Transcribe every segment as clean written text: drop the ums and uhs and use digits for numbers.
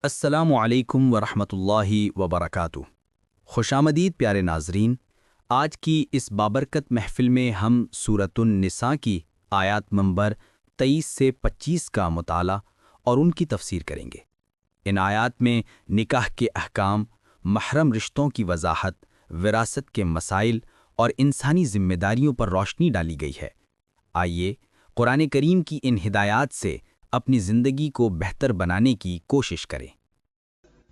السلام علیکم ورحمۃ اللہ وبرکاتہ۔ خوش آمدید پیارے ناظرین، آج کی اس بابرکت محفل میں ہم سورۃ النساء کی آیات نمبر 23 سے 25 کا مطالعہ اور ان کی تفسیر کریں گے۔ ان آیات میں نکاح کے احکام، محرم رشتوں کی وضاحت، وراثت کے مسائل اور انسانی ذمہ داریوں پر روشنی ڈالی گئی ہے۔ آئیے قرآن کریم کی ان ہدایات سے اپنی زندگی کو بہتر بنانے کی کوشش کریں۔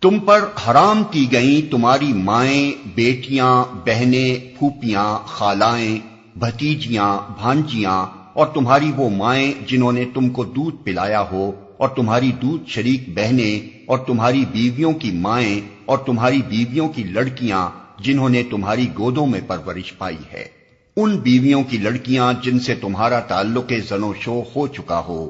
تم پر حرام کی گئیں تمہاری مائیں، بیٹیاں، بہنیں، پھوپھیاں، خالائیں، بھتیجیاں، بھانجیاں اور تمہاری وہ مائیں جنہوں نے تم کو دودھ پلایا ہو، اور تمہاری دودھ شریک بہنیں، اور تمہاری بیویوں کی مائیں، اور تمہاری بیویوں کی لڑکیاں جنہوں نے تمہاری گودوں میں پرورش پائی ہے، ان بیویوں کی لڑکیاں جن سے تمہارا تعلق زن و شو ہو چکا ہو،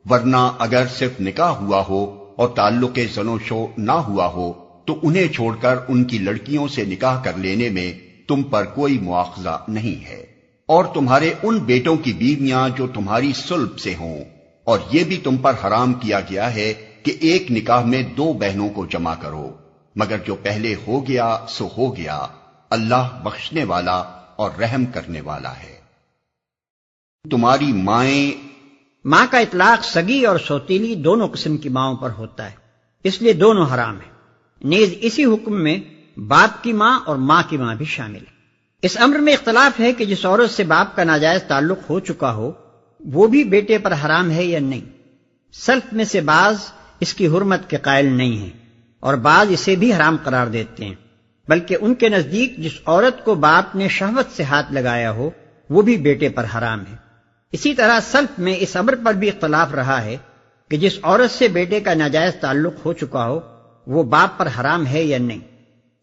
ورنہ اگر صرف نکاح ہوا ہو اور تعلق زن و شو نہ ہوا ہو تو انہیں چھوڑ کر ان کی لڑکیوں سے نکاح کر لینے میں تم پر کوئی مواخذہ نہیں ہے، اور تمہارے ان بیٹوں کی بیویاں جو تمہاری صلب سے ہوں، اور یہ بھی تم پر حرام کیا گیا ہے کہ ایک نکاح میں دو بہنوں کو جمع کرو، مگر جو پہلے ہو گیا سو ہو گیا، اللہ بخشنے والا اور رحم کرنے والا ہے۔ تمہاری مائیں، ماں کا اطلاق سگی اور سوتیلی دونوں قسم کی ماؤں پر ہوتا ہے، اس لیے دونوں حرام ہیں۔ نیز اسی حکم میں باپ کی ماں اور ماں کی ماں بھی شامل ہے۔ اس امر میں اختلاف ہے کہ جس عورت سے باپ کا ناجائز تعلق ہو چکا ہو وہ بھی بیٹے پر حرام ہے یا نہیں۔ سلف میں سے بعض اس کی حرمت کے قائل نہیں ہیں اور بعض اسے بھی حرام قرار دیتے ہیں، بلکہ ان کے نزدیک جس عورت کو باپ نے شہوت سے ہاتھ لگایا ہو وہ بھی بیٹے پر حرام ہے۔ اسی طرح سلف میں اس امر پر بھی اختلاف رہا ہے کہ جس عورت سے بیٹے کا ناجائز تعلق ہو چکا ہو وہ باپ پر حرام ہے یا نہیں،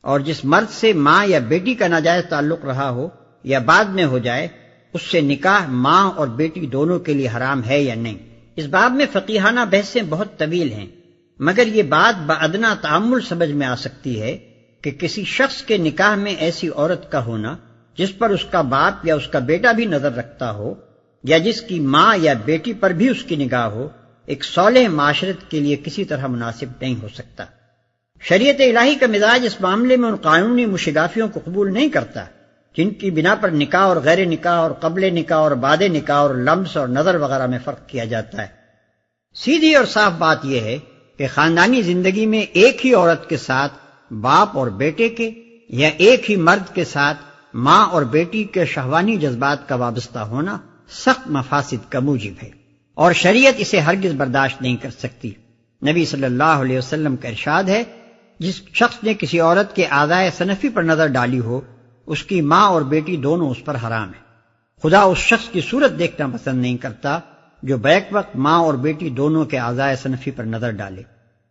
اور جس مرد سے ماں یا بیٹی کا ناجائز تعلق رہا ہو یا بعد میں ہو جائے اس سے نکاح ماں اور بیٹی دونوں کے لیے حرام ہے یا نہیں۔ اس باب میں فقیہانہ بحثیں بہت طویل ہیں، مگر یہ بات بادنا تعامل سمجھ میں آ سکتی ہے کہ کسی شخص کے نکاح میں ایسی عورت کا ہونا جس پر اس کا باپ یا اس کا بیٹا بھی نظر رکھتا ہو، یا جس کی ماں یا بیٹی پر بھی اس کی نگاہ ہو، ایک صالح معاشرت کے لیے کسی طرح مناسب نہیں ہو سکتا۔ شریعت الہی کا مزاج اس معاملے میں ان قانونی مشگافیوں کو قبول نہیں کرتا جن کی بنا پر نکاح اور غیر نکاح اور قبل نکاح اور بعد نکاح اور لمس اور نظر وغیرہ میں فرق کیا جاتا ہے۔ سیدھی اور صاف بات یہ ہے کہ خاندانی زندگی میں ایک ہی عورت کے ساتھ باپ اور بیٹے کے، یا ایک ہی مرد کے ساتھ ماں اور بیٹی کے شہوانی جذبات کا وابستہ ہونا سخت مفاسد کا موجب ہے، اور شریعت اسے ہرگز برداشت نہیں کر سکتی۔ نبی صلی اللہ علیہ وسلم کا ارشاد ہے، جس شخص نے کسی عورت کے اعضائے صنفی پر نظر ڈالی ہو اس کی ماں اور بیٹی دونوں اس پر حرام ہیں۔ خدا اس شخص کی صورت دیکھنا پسند نہیں کرتا جو بیک وقت ماں اور بیٹی دونوں کے اعضائے صنفی پر نظر ڈالے۔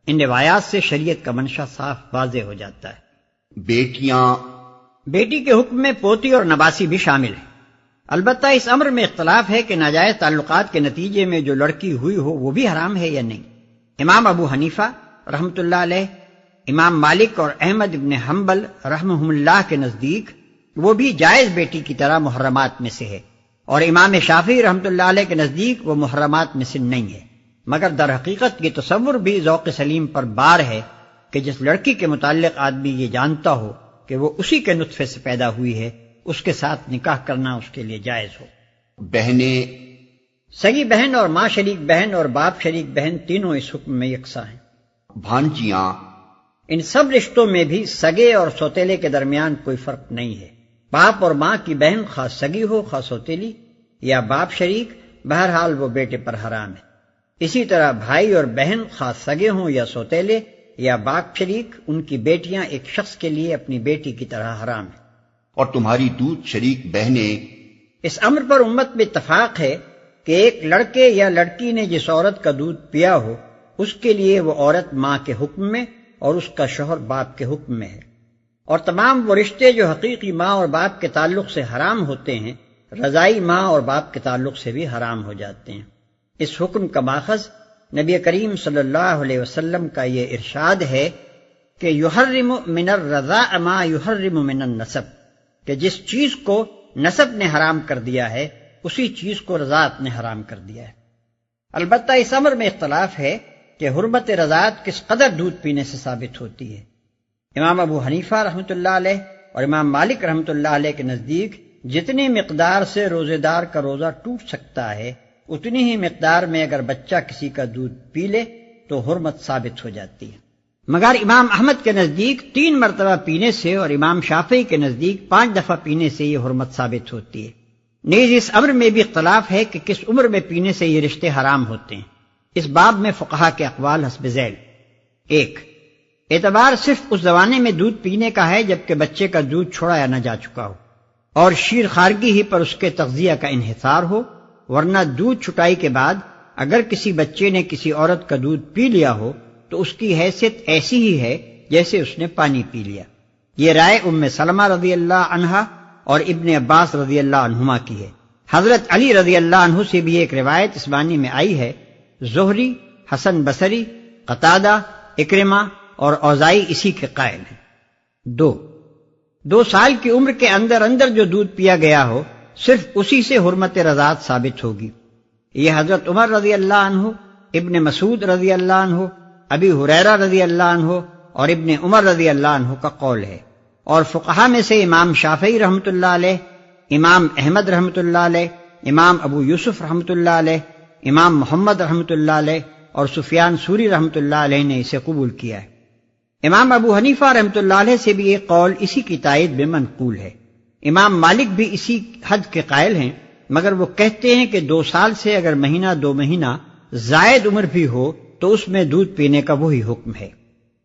ان روایات سے شریعت کا منشا صاف واضح ہو جاتا ہے۔ بیٹیاں، بیٹی کے حکم میں پوتی اور نباسی بھی شامل ہیں۔ البتہ اس امر میں اختلاف ہے کہ ناجائز تعلقات کے نتیجے میں جو لڑکی ہوئی ہو وہ بھی حرام ہے یا نہیں۔ امام ابو حنیفہ رحمۃ اللہ علیہ، امام مالک اور احمد ابن حنبل رحمہم اللہ کے نزدیک وہ بھی جائز بیٹی کی طرح محرمات میں سے ہے، اور امام شافعی رحمۃ اللہ علیہ کے نزدیک وہ محرمات میں سے نہیں ہے، مگر در حقیقت یہ تصور بھی ذوق سلیم پر بار ہے کہ جس لڑکی کے متعلق آدمی یہ جانتا ہو کہ وہ اسی کے نطفے سے پیدا ہوئی ہے اس کے ساتھ نکاح کرنا اس کے لیے جائز ہو۔ بہنیں، سگی بہن اور ماں شریک بہن اور باپ شریک بہن تینوں اس حکم میں یکساں ہیں۔ بھانجیاں، ان سب رشتوں میں بھی سگے اور سوتیلے کے درمیان کوئی فرق نہیں ہے۔ باپ اور ماں کی بہن خاص سگی ہو خاص سوتیلی یا باپ شریک، بہرحال وہ بیٹے پر حرام ہے۔ اسی طرح بھائی اور بہن خاص سگے ہوں یا سوتیلے یا باپ شریک، ان کی بیٹیاں ایک شخص کے لیے اپنی بیٹی کی طرح حرام ہیں۔ اور تمہاری دودھ شریک بہنیں۔ اس امر پر امت میں اتفاق ہے کہ ایک لڑکے یا لڑکی نے جس عورت کا دودھ پیا ہو اس کے لیے وہ عورت ماں کے حکم میں اور اس کا شوہر باپ کے حکم میں ہے، اور تمام وہ رشتے جو حقیقی ماں اور باپ کے تعلق سے حرام ہوتے ہیں رضائی ماں اور باپ کے تعلق سے بھی حرام ہو جاتے ہیں۔ اس حکم کا ماخذ نبی کریم صلی اللہ علیہ وسلم کا یہ ارشاد ہے کہ یحرم من الرضاء ما یحرم من النسب، کہ جس چیز کو نسب نے حرام کر دیا ہے اسی چیز کو رضاعت نے حرام کر دیا ہے۔ البتہ اس امر میں اختلاف ہے کہ حرمت رضاعت کس قدر دودھ پینے سے ثابت ہوتی ہے۔ امام ابو حنیفہ رحمۃ اللہ علیہ اور امام مالک رحمۃ اللہ علیہ کے نزدیک جتنی مقدار سے روزے دار کا روزہ ٹوٹ سکتا ہے اتنی ہی مقدار میں اگر بچہ کسی کا دودھ پی لے تو حرمت ثابت ہو جاتی ہے، مگر امام احمد کے نزدیک 3 مرتبہ پینے سے اور امام شافعی کے نزدیک 5 دفعہ پینے سے یہ حرمت ثابت ہوتی ہے۔ نیز اس امر میں بھی اختلاف ہے کہ کس عمر میں پینے سے یہ رشتے حرام ہوتے ہیں۔ اس باب میں فقہا کے اقوال حسب ذیل: 1، اعتبار صرف اس زمانے میں دودھ پینے کا ہے جبکہ بچے کا دودھ چھوڑایا نہ جا چکا ہو اور شیر خارگی ہی پر اس کے تغذیہ کا انحصار ہو، ورنہ دودھ چھٹائی کے بعد اگر کسی بچے نے کسی عورت کا دودھ پی لیا ہو تو اس کی حیثیت ایسی ہی ہے جیسے اس نے پانی پی لیا۔ یہ رائے ام سلمہ رضی اللہ عنہا اور ابن عباس رضی اللہ عنہما کی ہے۔ حضرت علی رضی اللہ عنہ سے بھی ایک روایت اس معنی میں آئی ہے۔ زہری، حسن بصری، قتادہ، اکرمہ اور اوزائی اسی کے قائل ہیں۔ 2 سال کی عمر کے اندر جو دودھ پیا گیا ہو صرف اسی سے حرمت رضاعت ثابت ہوگی۔ یہ حضرت عمر رضی اللہ عنہ، ابن مسعود رضی اللہ عنہ، ابی ہریرہ رضی اللہ عنہ اور ابن عمر رضی اللہ عنہ کا قول ہے، اور فقہا میں سے امام شافعی رحمۃ اللہ علیہ، امام احمد رحمۃ اللہ علیہ، امام ابو یوسف رحمۃ اللہ علیہ، امام محمد رحمۃ اللہ علیہ اور سفیان ثوری رحمۃ اللہ علیہ نے اسے قبول کیا ہے۔ امام ابو حنیفہ رحمۃ اللہ علیہ سے بھی ایک قول اسی کی تائید میں منقول ہے۔ امام مالک بھی اسی حد کے قائل ہیں، مگر وہ کہتے ہیں کہ 2 سال سے اگر مہینہ 2 مہینہ زائد عمر بھی ہو تو اس میں دودھ پینے کا وہی حکم ہے۔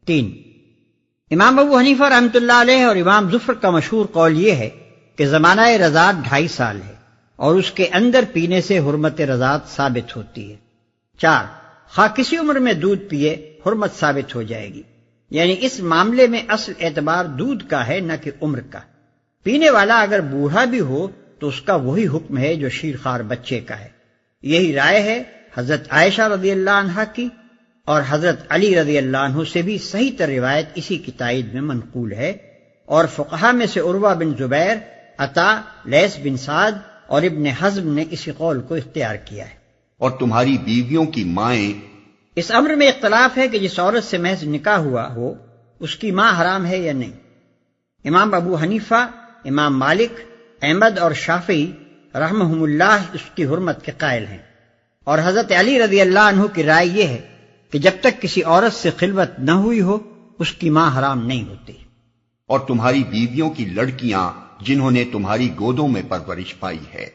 3، امام ابو حنیفہ رحمۃ اللہ علیہ اور امام زفر کا مشہور قول یہ ہے کہ زمانہ رضاعت 2.5 سال ہے اور اس کے اندر پینے سے حرمت رضاعت ثابت ہوتی ہے۔ 4، خواہ کسی عمر میں دودھ پیے حرمت ثابت ہو جائے گی، یعنی اس معاملے میں اصل اعتبار دودھ کا ہے نہ کہ عمر کا۔ پینے والا اگر بوڑھا بھی ہو تو اس کا وہی حکم ہے جو شیرخوار بچے کا ہے۔ یہی رائے ہے حضرت عائشہ رضی اللہ عنہا کی، اور حضرت علی رضی اللہ عنہ سے بھی صحیح تر روایت اسی کی تائید میں منقول ہے، اور فقہا میں سے عروہ بن زبیر، عطا، لیث بن سعد اور ابن حزم نے اسی قول کو اختیار کیا ہے۔ اور تمہاری بیویوں کی مائیں، اس امر میں اختلاف ہے کہ جس عورت سے محض نکاح ہوا ہو اس کی ماں حرام ہے یا نہیں۔ امام ابو حنیفہ، امام مالک، احمد اور شافعی رحمہم اللہ اس کی حرمت کے قائل ہیں، اور حضرت علی رضی اللہ عنہ کی رائے یہ ہے کہ جب تک کسی عورت سے خلوت نہ ہوئی ہو اس کی ماں حرام نہیں ہوتی۔ اور تمہاری بیویوں کی لڑکیاں جنہوں نے تمہاری گودوں میں پرورش پائی ہے۔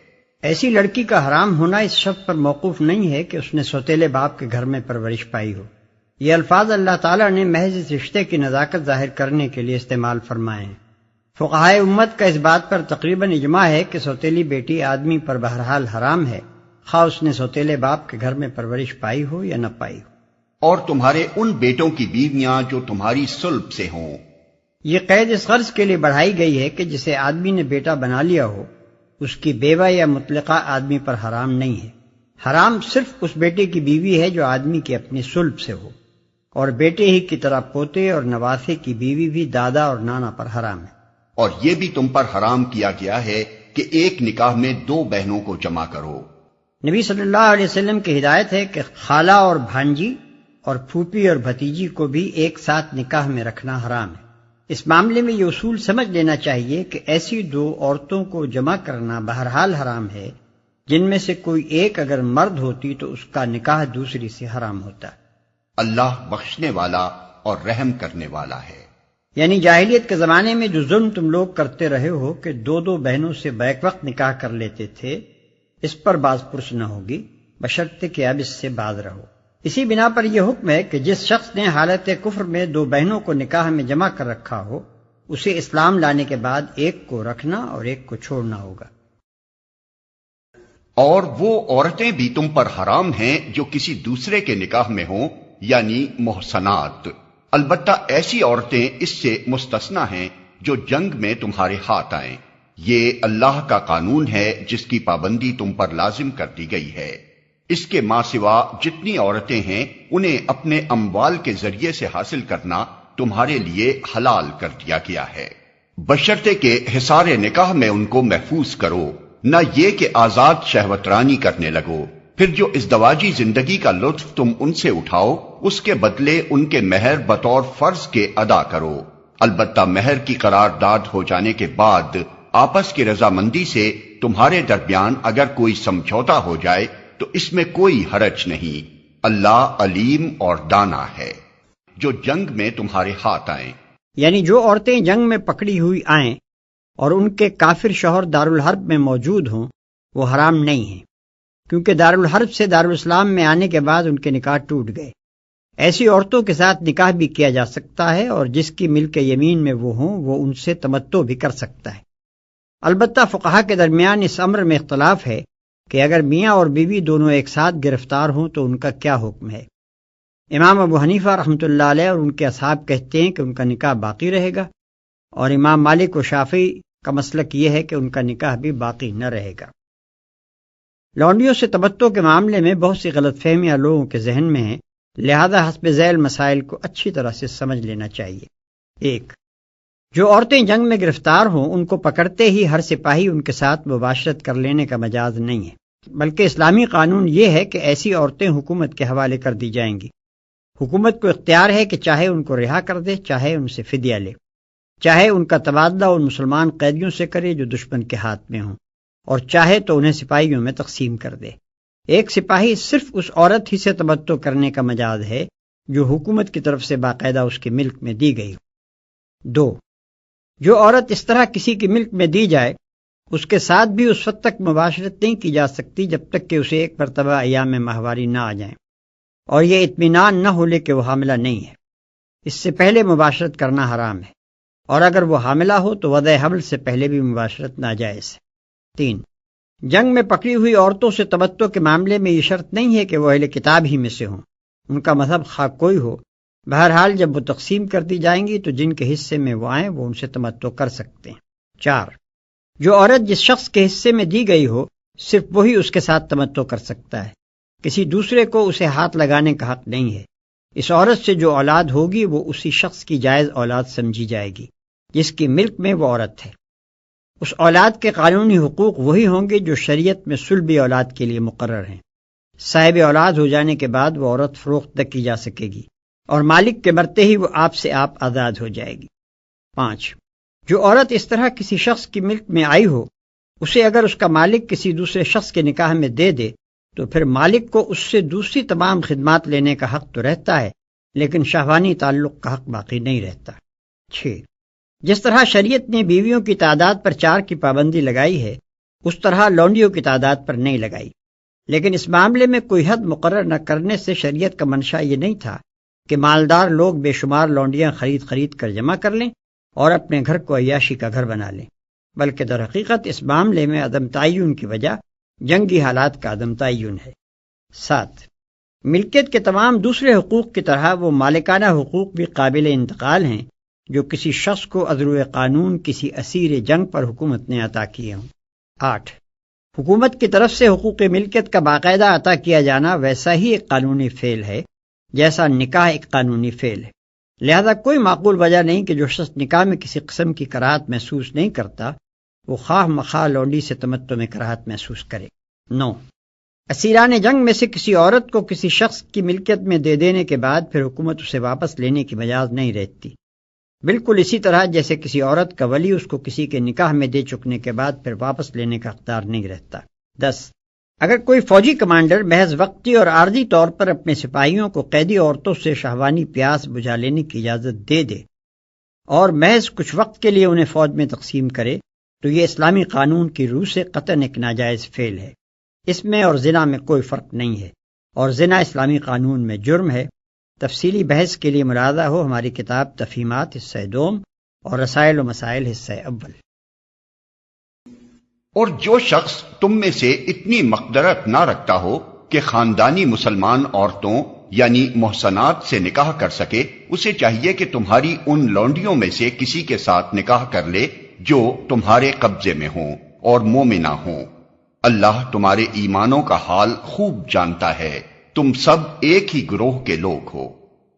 ایسی لڑکی کا حرام ہونا اس شرط پر موقوف نہیں ہے کہ اس نے سوتیلے باپ کے گھر میں پرورش پائی ہو۔ یہ الفاظ اللہ تعالیٰ نے محض اس رشتے کی نزاکت ظاہر کرنے کے لیے استعمال فرمائے ہیں۔ فقہائے امت کا اس بات پر تقریباً اجماع ہے کہ سوتیلی بیٹی آدمی پر بہرحال حرام ہے، خواہ اس نے سوتیلے باپ کے گھر میں پرورش پائی ہو یا نہ پائی ہو۔ اور تمہارے ان بیٹوں کی بیویاں جو تمہاری صلب سے ہوں۔ یہ قید اس غرض کے لیے بڑھائی گئی ہے کہ جسے آدمی نے بیٹا بنا لیا ہو اس کی بیوہ یا مطلقہ آدمی پر حرام نہیں ہے۔ حرام صرف اس بیٹے کی بیوی ہے جو آدمی کی اپنی صلب سے ہو، اور بیٹے ہی کی طرح پوتے اور نواسے کی بیوی بھی دادا اور نانا پر حرام ہے۔ اور یہ بھی تم پر حرام کیا گیا ہے کہ ایک نکاح میں 2 بہنوں کو جمع کرو۔ نبی صلی اللہ علیہ وسلم کی ہدایت ہے کہ خالہ اور بھانجی اور پھوپھی اور بھتیجی کو بھی ایک ساتھ نکاح میں رکھنا حرام ہے۔ اس معاملے میں یہ اصول سمجھ لینا چاہیے کہ ایسی 2 عورتوں کو جمع کرنا بہرحال حرام ہے جن میں سے کوئی ایک اگر مرد ہوتی تو اس کا نکاح دوسری سے حرام ہوتا۔ اللہ بخشنے والا اور رحم کرنے والا ہے۔ یعنی جاہلیت کے زمانے میں جو ظلم تم لوگ کرتے رہے ہو کہ 2 بہنوں سے بیک وقت نکاح کر لیتے تھے، اس پر باز پرس نہ ہوگی بشرطے کہ اب اس سے باز رہو۔ اسی بنا پر یہ حکم ہے کہ جس شخص نے حالت کفر میں 2 بہنوں کو نکاح میں جمع کر رکھا ہو اسے اسلام لانے کے بعد ایک کو رکھنا اور ایک کو چھوڑنا ہوگا۔ اور وہ عورتیں بھی تم پر حرام ہیں جو کسی دوسرے کے نکاح میں ہوں، یعنی محصنات، البتہ ایسی عورتیں اس سے مستثنی ہیں جو جنگ میں تمہارے ہاتھ آئیں۔ یہ اللہ کا قانون ہے جس کی پابندی تم پر لازم کر دی گئی ہے۔ اس کے ماں سوا جتنی عورتیں ہیں انہیں اپنے اموال کے ذریعے سے حاصل کرنا تمہارے لیے حلال کر دیا گیا ہے، بشرطے کہ حصار نکاح میں ان کو محفوظ کرو، نہ یہ کہ آزاد شہوت رانی کرنے لگو، پھر جو ازدواجی زندگی کا لطف تم ان سے اٹھاؤ اس کے بدلے ان کے مہر بطور فرض کے ادا کرو، البتہ مہر کی قرارداد ہو جانے کے بعد آپس کی رضامندی سے تمہارے درمیان اگر کوئی سمجھوتا ہو جائے تو اس میں کوئی حرج نہیں، اللہ علیم اور دانا ہے۔ جو جنگ میں تمہارے ہاتھ آئیں، یعنی جو عورتیں جنگ میں پکڑی ہوئی آئیں اور ان کے کافر شوہر دارالحرب میں موجود ہوں وہ حرام نہیں ہیں، کیونکہ دارالحرب سے دارالاسلام میں آنے کے بعد ان کے نکاح ٹوٹ گئے۔ ایسی عورتوں کے ساتھ نکاح بھی کیا جا سکتا ہے، اور جس کی ملک یمین میں وہ ہوں وہ ان سے تمتع بھی کر سکتا ہے۔ البتہ فقہا کے درمیان اس امر میں اختلاف ہے کہ اگر میاں اور بیوی دونوں ایک ساتھ گرفتار ہوں تو ان کا کیا حکم ہے۔ امام ابو حنیفہ رحمۃ اللہ علیہ اور ان کے اصحاب کہتے ہیں کہ ان کا نکاح باقی رہے گا، اور امام مالک و شافعی کا مسلک یہ ہے کہ ان کا نکاح بھی باقی نہ رہے گا۔ لونڈیوں سے تمتع کے معاملے میں بہت سی غلط فہمیاں لوگوں کے ذہن میں ہیں، لہذا حسب ذیل مسائل کو اچھی طرح سے سمجھ لینا چاہیے۔ 1، جو عورتیں جنگ میں گرفتار ہوں ان کو پکڑتے ہی ہر سپاہی ان کے ساتھ مباشرت کر لینے کا مجاز نہیں ہے، بلکہ اسلامی قانون یہ ہے کہ ایسی عورتیں حکومت کے حوالے کر دی جائیں گی۔ حکومت کو اختیار ہے کہ چاہے ان کو رہا کر دے، چاہے ان سے فدیہ لے، چاہے ان کا تبادلہ ان مسلمان قیدیوں سے کرے جو دشمن کے ہاتھ میں ہوں، اور چاہے تو انہیں سپاہیوں میں تقسیم کر دے۔ ایک سپاہی صرف اس عورت ہی سے تمتع کرنے کا مجاز ہے جو حکومت کی طرف سے باقاعدہ اس کے ملک میں دی گئی ہو۔ 2، جو عورت اس طرح کسی کی ملک میں دی جائے اس کے ساتھ بھی اس وقت تک مباشرت نہیں کی جا سکتی جب تک کہ اسے ایک مرتبہ ایام ماہواری نہ آ جائیں، اور یہ اطمینان نہ ہو لے کہ وہ حاملہ نہیں ہے۔ اس سے پہلے مباشرت کرنا حرام ہے، اور اگر وہ حاملہ ہو تو وضع حمل سے پہلے بھی مباشرت ناجائز ہے۔ 3، جنگ میں پکڑی ہوئی عورتوں سے تمتع کے معاملے میں یہ شرط نہیں ہے کہ وہ اہل کتاب ہی میں سے ہوں، ان کا مذہب خواہ کوئی ہو، بہرحال جب وہ تقسیم کر دی جائیں گی تو جن کے حصے میں وہ آئیں وہ ان سے تمتع کر سکتے ہیں۔ 4، جو عورت جس شخص کے حصے میں دی گئی ہو صرف وہی اس کے ساتھ تمتع کر سکتا ہے، کسی دوسرے کو اسے ہاتھ لگانے کا حق نہیں ہے۔ اس عورت سے جو اولاد ہوگی وہ اسی شخص کی جائز اولاد سمجھی جائے گی جس کی ملک میں وہ عورت ہے۔ اس اولاد کے قانونی حقوق وہی ہوں گے جو شریعت میں سلبی اولاد کے لیے مقرر ہیں۔ صاحب اولاد ہو جانے کے بعد وہ عورت فروخت نہ کی جا سکے گی، اور مالک کے مرتے ہی وہ آپ سے آپ آزاد ہو جائے گی۔ 5، جو عورت اس طرح کسی شخص کی ملک میں آئی ہو اسے اگر اس کا مالک کسی دوسرے شخص کے نکاح میں دے دے تو پھر مالک کو اس سے دوسری تمام خدمات لینے کا حق تو رہتا ہے، لیکن شہوانی تعلق کا حق باقی نہیں رہتا۔ 6، جس طرح شریعت نے بیویوں کی تعداد پر 4 کی پابندی لگائی ہے اس طرح لونڈیوں کی تعداد پر نہیں لگائی، لیکن اس معاملے میں کوئی حد مقرر نہ کرنے سے شریعت کا منشا یہ نہیں تھا کہ مالدار لوگ بے شمار لونڈیاں خرید کر جمع کر لیں اور اپنے گھر کو عیاشی کا گھر بنا لیں، بلکہ در حقیقت اس معاملے میں عدم تعین کی وجہ جنگی حالات کا عدم تعین ہے۔ 7، ملکیت کے تمام دوسرے حقوق کی طرح وہ مالکانہ حقوق بھی قابل انتقال ہیں جو کسی شخص کو از روئے قانون کسی اسیر جنگ پر حکومت نے عطا کیے ہوں۔ 8، حکومت کی طرف سے حقوق ملکیت کا باقاعدہ عطا کیا جانا ویسا ہی ایک قانونی فعل ہے جیسا نکاح ایک قانونی فعل ہے، لہذا کوئی معقول وجہ نہیں کہ جو شخص نکاح میں کسی قسم کی کراہت محسوس نہیں کرتا وہ خواہ مخواہ لونڈی سے تمتع میں کراہت محسوس کرے۔ 9، اسیران جنگ میں سے کسی عورت کو کسی شخص کی ملکیت میں دے دینے کے بعد پھر حکومت اسے واپس لینے کی مجاز نہیں رہتی، بالکل اسی طرح جیسے کسی عورت کا ولی اس کو کسی کے نکاح میں دے چکنے کے بعد پھر واپس لینے کا اختیار نہیں رہتا۔ 10، اگر کوئی فوجی کمانڈر محض وقتی اور عارضی طور پر اپنے سپاہیوں کو قیدی عورتوں سے شہوانی پیاس بجھا لینے کی اجازت دے دے اور محض کچھ وقت کے لیے انہیں فوج میں تقسیم کرے تو یہ اسلامی قانون کی روح سے قطعاً ایک ناجائز فعل ہے۔ اس میں اور زنا میں کوئی فرق نہیں ہے، اور زنا اسلامی قانون میں جرم ہے۔ تفصیلی بحث کے لیے مراجعہ ہو ہماری کتاب تفہیمات حصہ دوم اور رسائل و مسائل حصہ اول۔ اور جو شخص تم میں سے اتنی مقدرت نہ رکھتا ہو کہ خاندانی مسلمان عورتوں یعنی محصنات سے نکاح کر سکے، اسے چاہیے کہ تمہاری ان لونڈیوں میں سے کسی کے ساتھ نکاح کر لے جو تمہارے قبضے میں ہوں اور مومنہ ہوں۔ اللہ تمہارے ایمانوں کا حال خوب جانتا ہے، تم سب ایک ہی گروہ کے لوگ ہو،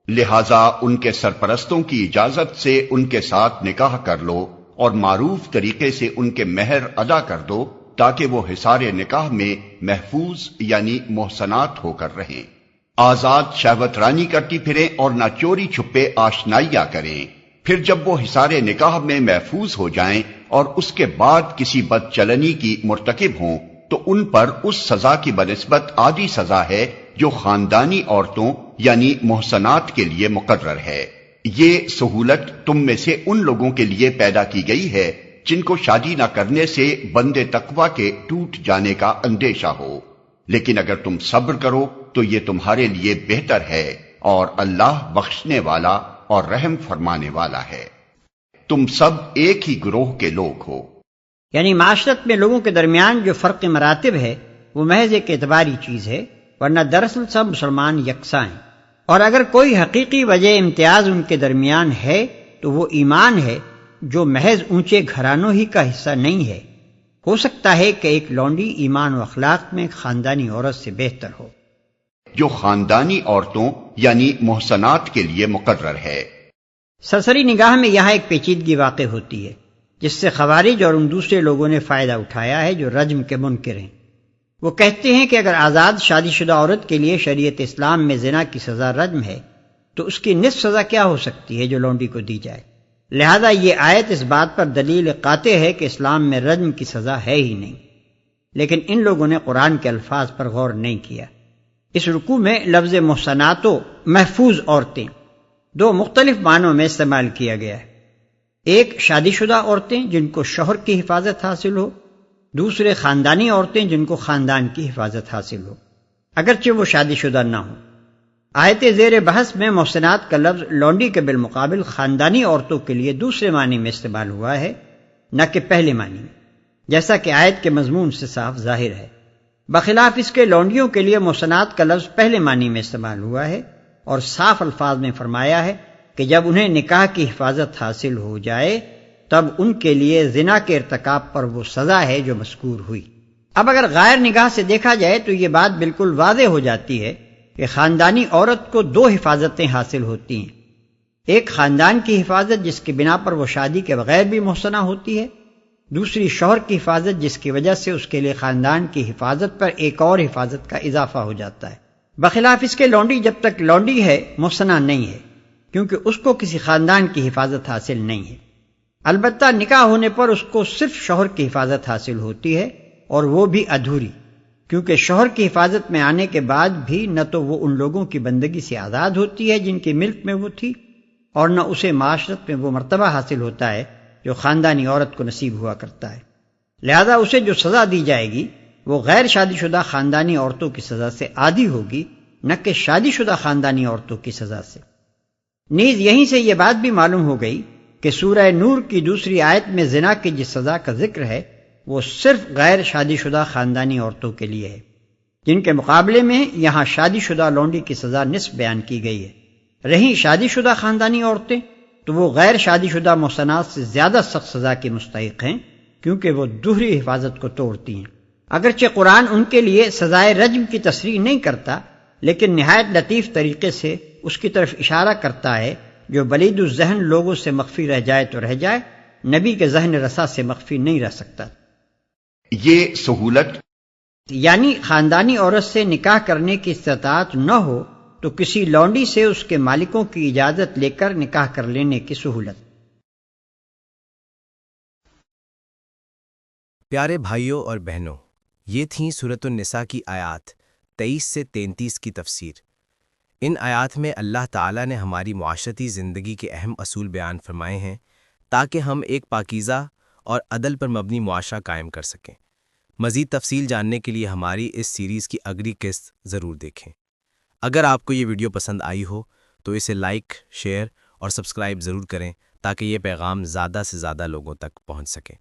لہذا ان کے سرپرستوں کی اجازت سے ان کے ساتھ نکاح کر لو اور معروف طریقے سے ان کے مہر ادا کر دو، تاکہ وہ حصار نکاح میں محفوظ یعنی محسنات ہو کر رہیں، آزاد شہوت رانی کرتی پھریں اور نہ چوری چھپے آشنائیاں کریں۔ پھر جب وہ حصار نکاح میں محفوظ ہو جائیں اور اس کے بعد کسی بد چلنی کی مرتکب ہوں تو ان پر اس سزا کی بنسبت عادی سزا ہے جو خاندانی عورتوں یعنی محسنات کے لیے مقرر ہے۔ یہ سہولت تم میں سے ان لوگوں کے لیے پیدا کی گئی ہے جن کو شادی نہ کرنے سے بندے تقوی کے ٹوٹ جانے کا اندیشہ ہو، لیکن اگر تم صبر کرو تو یہ تمہارے لیے بہتر ہے، اور اللہ بخشنے والا اور رحم فرمانے والا ہے۔ تم سب ایک ہی گروہ کے لوگ ہو۔ یعنی معاشرت میں لوگوں کے درمیان جو فرق مراتب ہے وہ محض ایک اعتباری چیز ہے، ورنہ دراصل سب مسلمان یکساں ہیں، اور اگر کوئی حقیقی وجہ امتیاز ان کے درمیان ہے تو وہ ایمان ہے جو محض اونچے گھرانوں ہی کا حصہ نہیں ہے۔ ہو سکتا ہے کہ ایک لونڈی ایمان و اخلاق میں خاندانی عورت سے بہتر ہو، جو خاندانی عورتوں یعنی محسنات کے لیے مقرر ہے۔ سرسری نگاہ میں یہاں ایک پیچیدگی واقع ہوتی ہے جس سے خوارج اور ان دوسرے لوگوں نے فائدہ اٹھایا ہے جو رجم کے منکر ہیں۔ وہ کہتے ہیں کہ اگر آزاد شادی شدہ عورت کے لیے شریعت اسلام میں زنا کی سزا رجم ہے تو اس کی نصف سزا کیا ہو سکتی ہے جو لونڈی کو دی جائے؟ لہذا یہ آیت اس بات پر دلیل قاطع ہے کہ اسلام میں رجم کی سزا ہے ہی نہیں، لیکن ان لوگوں نے قرآن کے الفاظ پر غور نہیں کیا۔ اس رکوع میں لفظ محسناتو محفوظ عورتیں دو مختلف معنوں میں استعمال کیا گیا ہے، ایک شادی شدہ عورتیں جن کو شوہر کی حفاظت حاصل ہو، دوسرے خاندانی عورتیں جن کو خاندان کی حفاظت حاصل ہو اگرچہ وہ شادی شدہ نہ ہوں۔ آیت زیر بحث میں محسنات کا لفظ لونڈی کے بالمقابل خاندانی عورتوں کے لیے دوسرے معنی میں استعمال ہوا ہے، نہ کہ پہلے معنی میں، جیسا کہ آیت کے مضمون سے صاف ظاہر ہے۔ بخلاف اس کے لونڈیوں کے لیے محسنات کا لفظ پہلے معنی میں استعمال ہوا ہے اور صاف الفاظ میں فرمایا ہے کہ جب انہیں نکاح کی حفاظت حاصل ہو جائے تب ان کے لیے زنا کے ارتکاب پر وہ سزا ہے جو مذکور ہوئی۔ اب اگر غیر نگاہ سے دیکھا جائے تو یہ بات بالکل واضح ہو جاتی ہے کہ خاندانی عورت کو دو حفاظتیں حاصل ہوتی ہیں، ایک خاندان کی حفاظت جس کی بنا پر وہ شادی کے بغیر بھی محسنہ ہوتی ہے، دوسری شوہر کی حفاظت جس کی وجہ سے اس کے لیے خاندان کی حفاظت پر ایک اور حفاظت کا اضافہ ہو جاتا ہے۔ بخلاف اس کے لونڈی جب تک لونڈی ہے محسنہ نہیں ہے کیونکہ اس کو کسی خاندان کی حفاظت حاصل نہیں ہے، البتہ نکاح ہونے پر اس کو صرف شوہر کی حفاظت حاصل ہوتی ہے اور وہ بھی ادھوری، کیونکہ شوہر کی حفاظت میں آنے کے بعد بھی نہ تو وہ ان لوگوں کی بندگی سے آزاد ہوتی ہے جن کے ملک میں وہ تھی، اور نہ اسے معاشرت میں وہ مرتبہ حاصل ہوتا ہے جو خاندانی عورت کو نصیب ہوا کرتا ہے۔ لہذا اسے جو سزا دی جائے گی وہ غیر شادی شدہ خاندانی عورتوں کی سزا سے عادی ہوگی، نہ کہ شادی شدہ خاندانی عورتوں کی سزا سے۔ نیز یہیں سے یہ بات بھی معلوم ہو گئی کہ سورہ نور کی دوسری آیت میں زنا کی جس سزا کا ذکر ہے وہ صرف غیر شادی شدہ خاندانی عورتوں کے لیے ہے، جن کے مقابلے میں یہاں شادی شدہ لونڈی کی سزا نصف بیان کی گئی ہے۔ رہیں شادی شدہ خاندانی عورتیں تو وہ غیر شادی شدہ محسنات سے زیادہ سخت سزا کی مستحق ہیں کیونکہ وہ دوہری حفاظت کو توڑتی ہیں۔ اگرچہ قرآن ان کے لیے سزائے رجم کی تصریح نہیں کرتا، لیکن نہایت لطیف طریقے سے اس کی طرف اشارہ کرتا ہے جو بلید الذہن لوگوں سے مخفی رہ جائے تو رہ جائے، نبی کے ذہن رسا سے مخفی نہیں رہ سکتا۔ یہ سہولت یعنی خاندانی عورت سے نکاح کرنے کی استطاعت نہ ہو تو کسی لونڈی سے اس کے مالکوں کی اجازت لے کر نکاح کر لینے کی سہولت۔ پیارے بھائیوں اور بہنوں، یہ تھیں سورۃ النساء کی آیات 23 سے 33 کی تفسیر۔ ان آیات میں اللہ تعالیٰ نے ہماری معاشرتی زندگی کے اہم اصول بیان فرمائے ہیں تاکہ ہم ایک پاکیزہ اور عدل پر مبنی معاشرہ قائم کر سکیں۔ مزید تفصیل جاننے کے لیے ہماری اس سیریز کی اگلی قسط ضرور دیکھیں۔ اگر آپ کو یہ ویڈیو پسند آئی ہو تو اسے لائک، شیئر اور سبسکرائب ضرور کریں تاکہ یہ پیغام زیادہ سے زیادہ لوگوں تک پہنچ سکے۔